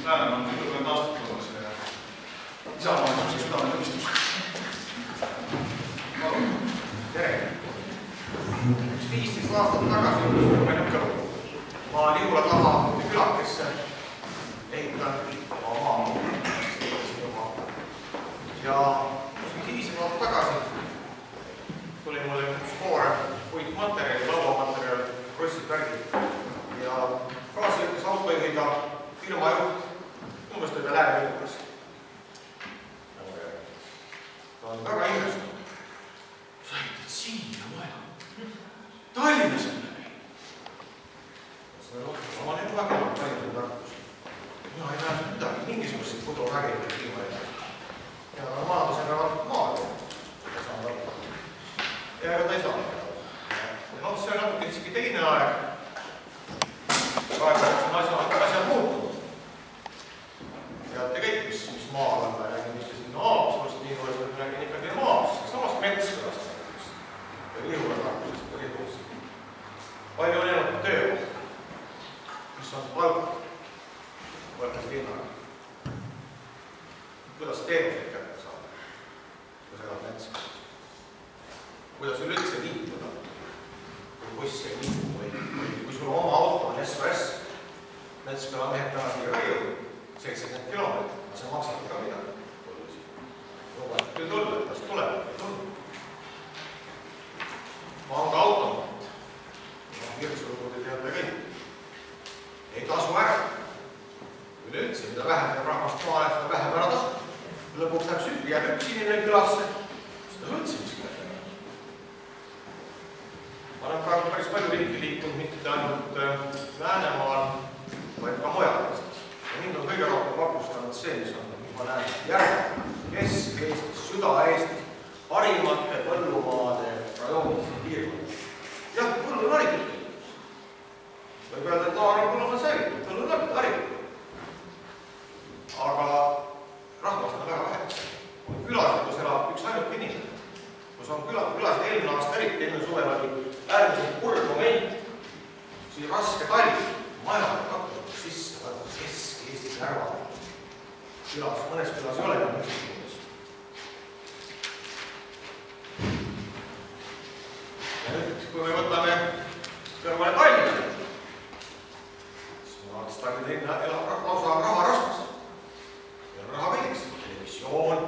Läänemaa on 30 aastat tulnud see Isamaa südametunnistus. Tere! 15 aastat tagasi ma Lihula taha külakesse ehitan oma maa. Ja hilisem aastat tagasi tuli mulle üks koore puitmaterjali, lauamaterjal, krossid, värgid ja kaasa ütles autojuhiga firma juht, umbes tõi ta Lääne-Virukas. Ta on väga imestanud. Sa ehitad siia maja. Tallinnas on läbi. Ma olen väga Tallinna Tartus. Mina ei näe midagi, mingisugust koduvägevat ilma edasi. Ja maadusega maad. Ja ega ta ei saa. No see on natuke isegi teine aeg. Praegu on asjad muutunud. Teate kõik, mis maal on, ma räägin mitte siin Haapsalust, nii kui ma räägin ikkagi maas, samast Metskõlast, Lihula Tartusest ja Lihulast. Palju on jäänud tööd, mis on palk võrdes linnaga. Kuidas teenuseid kätte saada, kui sa elad Metskõlas? Kuidas üleüldse liituda, kui buss ei liitu või kui sul oma auto on SOS, Metskõla mehed täna siia ka jõud, 70 kilomeetrit, aga see maksab ka midagi. Lubad küll tulla, et kas tuleb, ei tulla. Ma on ka automaat. Virtsurugud ei teada kõik. Ei tasu ära. Üleüldse, mida vähem jääb rahvast maa ja seda vähem ära tasu. Lõpuks läheb süüdi, jääb üks inimene külasse. Seda üldse miski. Ma olen praegu päris palju riiki liikunud, mitte ainult Läänemaal, vaid ka mujal. Mind on kõige rohkem vapustanud see, mis on, ma näen, järg Kesk-Eestis, Süda-Eestis, harimate põllumaade rajoonis piirkond. Jah, põllu on haritud. Võib öelda, et noor on põllumaad säilitud, põllu on haritud. Aga rahvast on väga vähe. On külasid, kus elab üks ainult inimene. Kus on külasid eelmine aasta eriti, enne suvel oli äärmiselt kurb moment, siin raske talv, majad kakkunud sisse, Kesk-Eestis Järva. Külas, mõnes külas ei ole enam üksikuudest. Ja nüüd, kui me võtame kõrvale Tallinna, siis ma vaatasin Tallinna linna elab lausa raharasvas. Ja raha kõigeks. Televisioon,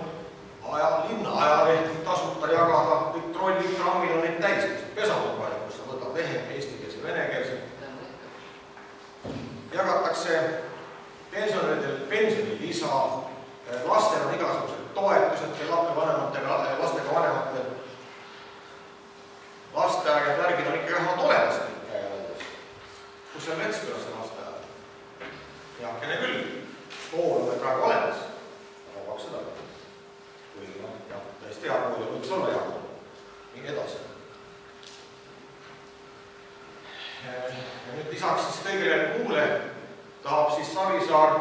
linna ajalehti tasuta jagada, kõik trollid, trammid on neid täis. Pesamad palju, kus sa võtad lehed, eestikeelse, venekeelse. Jagatakse pensionäridel pensionilisa, lastel on igasugused toetused, lastega vanematel. Lasteaegad värgid on ikka vähemalt olemas kõik käiades. Kus on Metskõlas see lasteaeg? Heakene küll, kool on praegu olemas, aga paks seda. Kuigi, jah, täiesti hea kool ja võiks olla hea kool. Nii edasi. Ja nüüd lisaks siis kõigile muule tahab siis Savisaar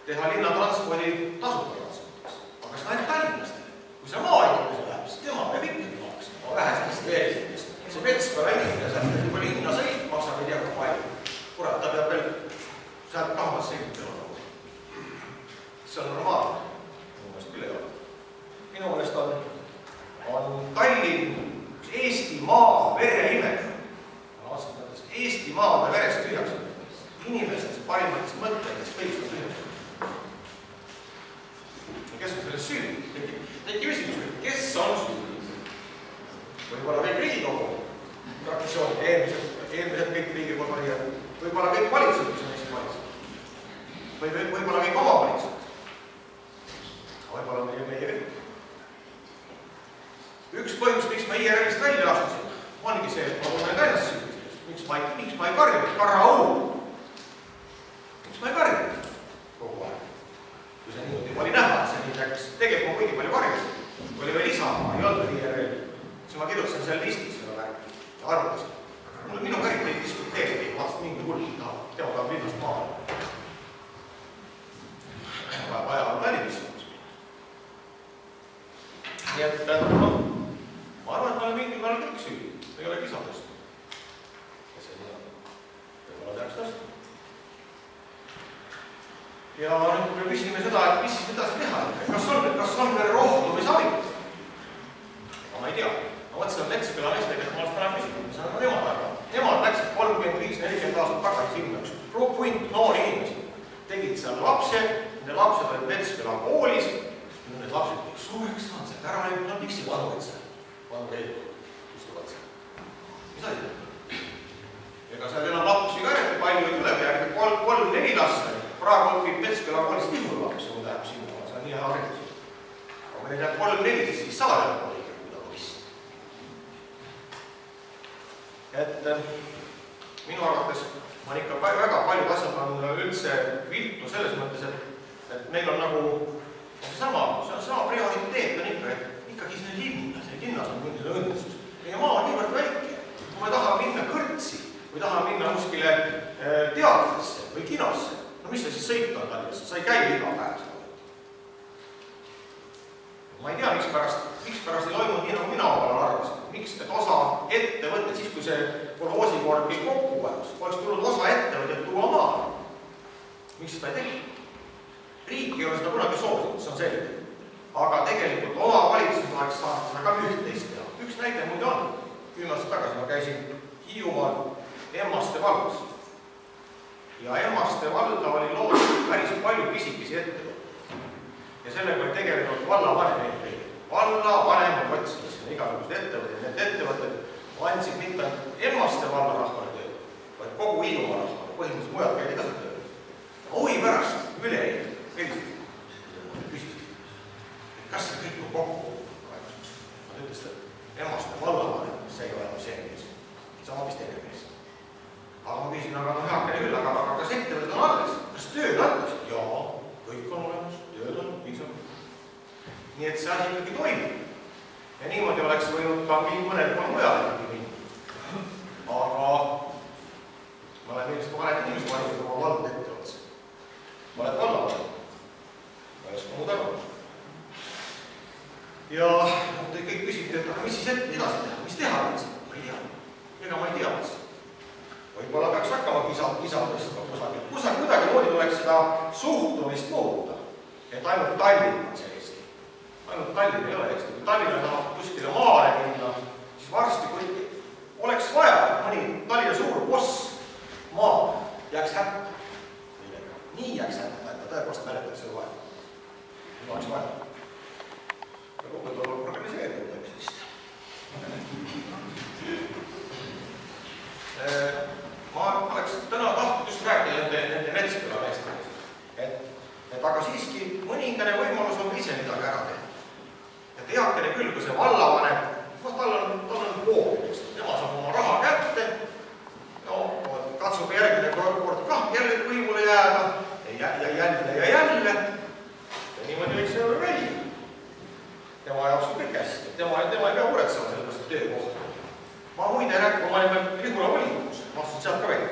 teha linnatranspordi tasuta transpordiks. Aga seda ainult Tallinnast. Kui see maainimese läheb, siis tema peab ikkagi maksma. Vähestest veelitest. See Metskõla inimene sealt juba linna sõit maksab ei tea kui palju. Kurat, ta peab veel sealt kahvas sõitma. See on normaalne. Minu meelest küll ei ole. Minu meelest on Tallinn Eesti maa vereime. Eesti maa on verest tühjaks. Inimestest parimatest mõtletest võiks on tühjaks. Kes on selles süüd? Tekki küsimus, kes on süüd? Võib-olla kõik Riigikogu fraktsioonid, eelmised kõik Riigikogu liikmed, võib-olla kõik valitsused, mis on Eesti valitsused. Võib-olla kõik omavalitsused. Võib-olla meie kõik. Üks põhjus, miks ma IRL-ist välja astusin, ongi see, et ma tunnen ka ennast süüdistest. Miks ma ei karjunud? Karra-au! Miks ma ei karjunud kogu aeg? Kui see niimoodi oli näha, et see nii läks. Tegelikult ma kõigi palju karjunud. Kui oli veel Isamaa, ei olnud IRL. Siis ma kirjutasin seal listis seda värki ja arutasin. Minu kõrik ei diskuteeri, ma vaatasin mingi hull, tema tahab linnast maale. Vaja on välimissuus. Nii et ma arvan, et ma olen mingil määral kõik süüdi. Ei ole kisadest. Ja see nii on. Võib-olla peaks tõstma. Ja nüüd me küsime seda, et mis siis edasi teha. Kas on veel rohtu või savit? Ma ei tea. Ma mõtlesin, et Metsküla meestega, et ma oleks täna küsinud, mis on nemad arvavad. Nemad läksid 35-40 aastat tagasi sinna, üks punt noori inimesi. Tegid seal lapse, nende lapsed olid Metsküla koolis, ja need lapsed kõik suureks saanud sealt ära ja nad miksi vanurid seal. Vanur Heiku istuvad seal. Mis asi? Ega seal enam lapsi ka eriti palju ei tule peagi 3-4 lasta. Praegu õpib Metsküla koolis Nihul laps, kui läheb sinna, see on nii hea haridus. Aga meil jääb 3-4, siis saa jälle kooli. Et minu arvates on ikka väga paljud asjad on üldse viltu selles mõttes, et meil on nagu seesama prioriteet on ikkagi see linnas, linnas on mingi õnnetus. Meie maa on niivõrd väike, kui me tahame minna kõrtsi või tahame minna kuskile teatrisse või kinosse, no mis see siis sõita on Tallinnasse, sa ei käi iga päev. Ma ei tea, mikspärast ei toimunud nii, nagu mina olen arvasin. Miks, et osa ettevõtted, siis kui see koloosikorb kõik kokku võetus, oleks tulnud osa ettevõtted tuua maale. Miks seda ei tegi? Riik ei ole seda kunagi soosinud, see on selge. Aga tegelikult oma valitsus oleks saanud seda ka üht-teist teha. Üks näide muide on. 10 aastat tagasi ma käisin Hiiumaal Emmaste vallas. Ja Emmaste valda oli loodud päris palju pisikesi ettevõtteid. Ja sellega oli tegelikult vallavanem eelkõige. Vallavanem on otsinud sinna igasugused ettevõtted. Need ettevõtted andsid mitte Emmaste valla rahvale tööd, vaid kogu Hiiumaa rahvale. Põhimõtteliselt mujal käidi ka seda tööd. Huvi pärast üle küsisid, et kas see kõik on kokku? Nad ütles, et Emmaste vallavanem, see ei ole enam see mees. See on hoopis teine mees. Aga ma küsisin, aga heakene küll, aga kas ettevõtted on alles? Kas tööd andas? Jaa, kõik on olemas. Tööd on piisav. Nii et see asi ikkagi toimub. Ja niimoodi oleks võinud ka mõned mujal minna. Aga ma olen inimesed valinud oma vald ette otsa. Ma olen vallavanem. Ma ei oska muud arvata. Ja te kõik küsite, et aga mis siis edasi teha? Mis teha üldse? Ma ei tea. Ega ma ei tea üldse. Võib-olla peaks hakkama kisadest kuidagi moodi tuleks seda suhtumist muuta. Et ainult Tallinn on see Eesti. Ainult Tallinn ei ole Eesti. Kui Tallinna tahab kuskile maale minna, siis varsti, kui oleks vaja, et mõni Tallinna suur boss maa jääks hätta. Nii jääks hätta, et ta tõepoolest mäletab selle vaja. Nii oleks vaja. Ja kogu tuleb organiseerida sellist. Ma oleks täna tahtnud just rääkida nende Metsküla meestega. Et aga siiski mõningane võimalus on ise midagi ära teha. Ja teakene küll, kui see vallavanem, tal on pool, tema saab oma raha kätte, katsub järgmine kord kah jälle võimule jääda, ja jälle. Ja niimoodi võiks see olla käia. Tema jaoks on kõik hästi. Tema ei pea muretsema sellepärast töökohta. Ma muide rääkima, ma olin Rihula volikogus, ma astusin sealt ka välja.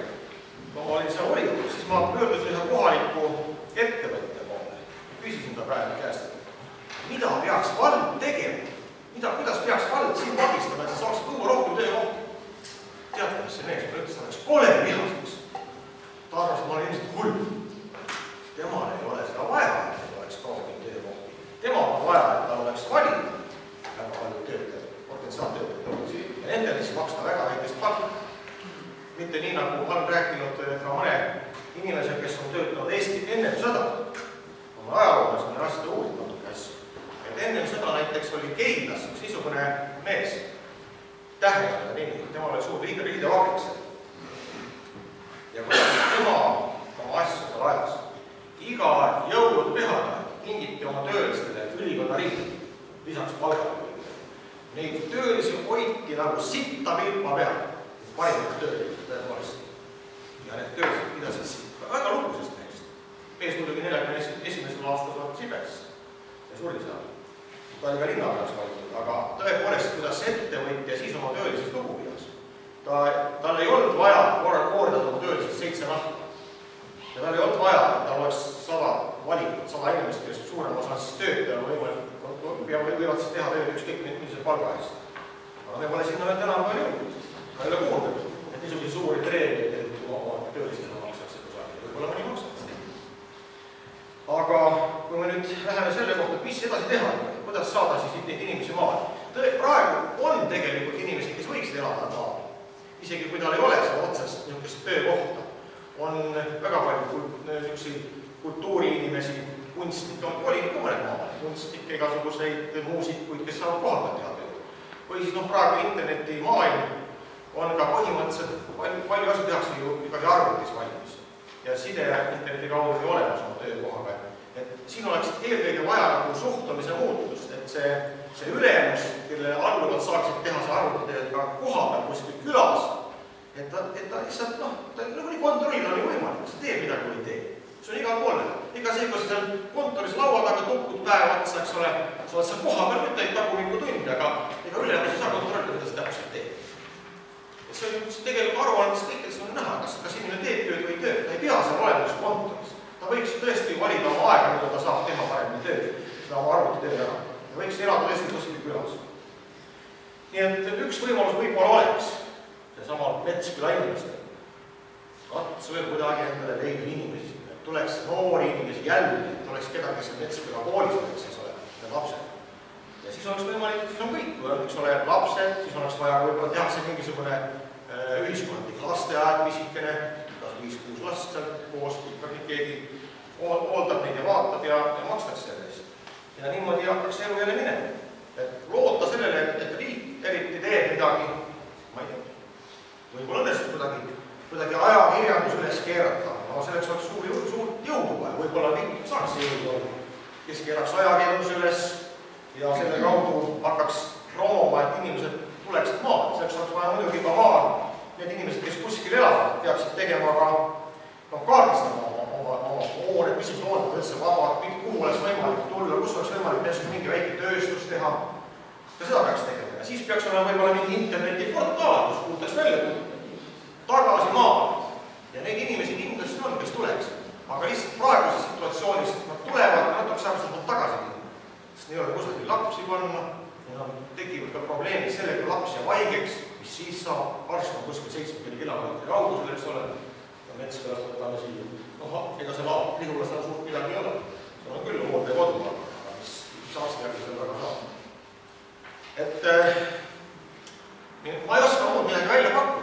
Kui ma olin seal volikogus, siis ma pöördusin ühe kohaliku ettevõtte poole. Küsisin ta praegu käest, mida peaks vald tegema? Kuidas peaks vald siin abistama, et sa saaks tuua rohkem töökohta? Teate, mis see mees, ma ütles, ta oleks kole vihaseks. Ta arvas, et ma olen ilmselt hull. Temal ei ole seda vaja, et ta oleks rohkem töökohti. Tema on vaja, et ta oleks valida väga palju töötajad, potentsiaaltöötajad. Ja nendele siis maksta väga väikest palka. Mitte nii, nagu olen rääkinud ka mõne inimesel, kes on töötanud Eesti ennem sõda. Oma ajaloolas on asjade uurinud asju. Et ennem sõda näiteks oli Keilas üks niisugune mees, Tähega nimi, temal oli suur riidevabrik seal. Ja kuidas tema oma asju seal ajas, iga jõulud pühada kingiti oma töölistele ülikonna riid, lisaks palgale. Neid töölisi hoiti nagu sitta vilpa peal, parimad töölised tõepoolest. Ja need töölised pidasid sitta väga lugusest neist. Mees muidugi 41. aastal on Siberis ja suri seal. Ta oli ka linnapeaks valitud, aga tõepoolest, kuidas ettevõtja siis oma töölisest lugu pidas. Tal ei olnud vaja koordada oma töölisest 7 nahka. Ja tal ei olnud vaja, et tal oleks 100 valikut, 100 inimest, kes suurem osa siis töötajal võivad siis teha tööd ükskõik millise palga eest. Aga me pole sinna veel täna palju jõudnud. Ka ei ole kuulnud, et niisugune suuri treenijaid, et oma töölistele maksaks ja kusagil. Võib-olla mõni maksaks. Aga me pole sinna veel täna palju jõudnud. Ka ei ole kuulnud, et niisugune suuri treenijaid, et oma töölistele maksaks ja kusagil. Võib-olla mõni maksaks. Aga me pole sinna veel täna palju jõudnud. Et niisugune suuri treenijaid, et oma tööölistele maksaks ja kusagil. mis edasi teha, kuidas saada siis neid inimesi maale. Praegu on tegelikult inimesi, kes võiksid elada maal. Isegi kui tal ei ole seal otsest niisugust töökohta. On väga palju kultuuriinimesi, kunstnikke, oli ka mõned maal, kunstnikke, igasuguseid muusikuid, kes saavad kohapeal teha tööd. Või siis praegu interneti maailm on ka põhimõtteliselt palju asju tehakse ju ikkagi arvutis valmis. Ja side interneti kaudu ei olemas oma töökohaga. Et siin oleks eelkõige vaja nagu suhtumise muutust, et see ülemus, kelle alluvad saaksid teha see arvutitööd ka kohapeal kuskil külas, et ta lihtsalt, ta nii kontrollida oli võimalik, kas ta teeb midagi või ei tee. See on igal pool. Ega see, kui sa seal kontoris laua taga tukkud päev otsa, eks ole, sa oled seal kohapeal mitte ei tagumiku tund, aga ega ülemus ei saa kontrollida, mida sa täpselt teeb. See on tegelikult aruandes kõik, et see on näha, kas inimene teeb tööd või tööd. Ta ei pea seal olemas kontoris. Ta võiks tõesti valida oma aega, mida ta saab teha paremini tööd, seda oma arvutitöö ära. Ta võiks elada tõesti kuskil külas. Nii et üks võimalus võib-olla oleks seesama Metsküla inimestel. Katsuge kuidagi endale leida inimesi. Tuleks noori inimesi jälgi, tuleks kedagi, kes on Metsküla koolis oleks, siis ole, need lapsed. Ja siis oleks võimalik, siis on kõik, kui on üks ole lapsed, siis oleks vaja võib-olla tehakse mingisugune ühiskondlik lasteaed pisikene, 5-6 last seal koos, ikkagi keegi hooldab neid ja vaatab ja makstakse selle eest. Ja niimoodi hakkaks elu jälle minema. Et loota sellele, et riik eriti teeb midagi, ma ei tea, võib-olla õnnestub kuidagi ajakirjandus üles keerata, aga selleks oleks suur jõudu vaja, võib-olla riik saaks see jõudu, kes keeraks ajakirjandus üles ja selle kaudu hakkaks promoma, et inimesed tuleksid maal. Selleks oleks vaja muidugi ka maal. Need inimesed, kes kuskil elavad, peaksid tegema ka kaardistama oma hooned, mis siis hooned üldse vabad, kuhu oleks võimalik tulla, kus oleks võimalik mingi väike tööstus teha. Ja seda peaks tegema. Ja siis peaks olema võib-olla mingi internetiportaal, kus kuultaks välja tagasi maal. Ja neid inimesi kindlasti on, kes tuleks. Aga lihtsalt praeguses situatsioonis nad tulevad ja natuke saavad nad tagasi minna. Sest ei ole kusagil lapsi panna ja tekivad ka probleemid selle, kui laps jääb haigeks, mis siis saab. Arst on kuskil 70 kilomeetri kaugusel, eks ole. Ja Metskülast võtame siia. Ega see Lihulas on suurt midagi ei ole. See on küll hoolde kodu, aga mis aasta järgi seal väga saab. Et ma ei oska muud midagi välja pakkuda.